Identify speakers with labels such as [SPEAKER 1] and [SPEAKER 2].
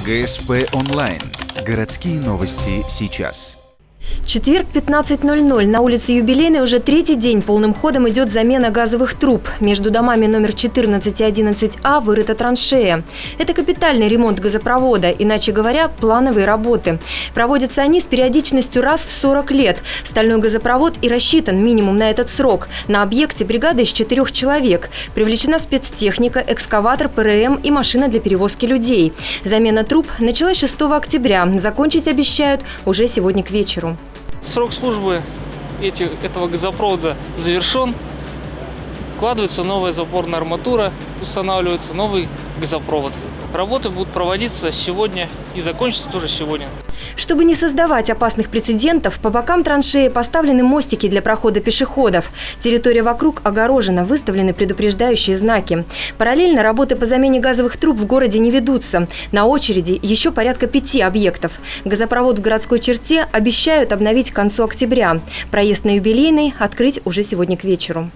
[SPEAKER 1] ГСП онлайн. Городские новости сейчас.
[SPEAKER 2] Четверг, 15:00. На улице Юбилейной уже третий день полным ходом идет замена газовых труб. Между домами номер 14 и 11А вырыта траншея. Это капитальный ремонт газопровода, иначе говоря, плановые работы. Проводятся они с периодичностью раз в 40 лет. Стальной газопровод и рассчитан минимум на этот срок. На объекте бригада из 4 человек. Привлечена спецтехника, экскаватор, ПРМ и машина для перевозки людей. Замена труб началась 6 октября. Закончить обещают уже сегодня к вечеру.
[SPEAKER 3] Срок службы этого газопровода завершен. Вкладывается новая запорная арматура, устанавливается новый газопровод. Работы будут проводиться сегодня и закончатся тоже сегодня.
[SPEAKER 2] Чтобы не создавать опасных прецедентов, по бокам траншеи поставлены мостики для прохода пешеходов. Территория вокруг огорожена, выставлены предупреждающие знаки. Параллельно работы по замене газовых труб в городе не ведутся. На очереди еще порядка 5 объектов. Газопровод в городской черте обещают обновить к концу октября. Проезд на Юбилейной открыть уже сегодня к вечеру.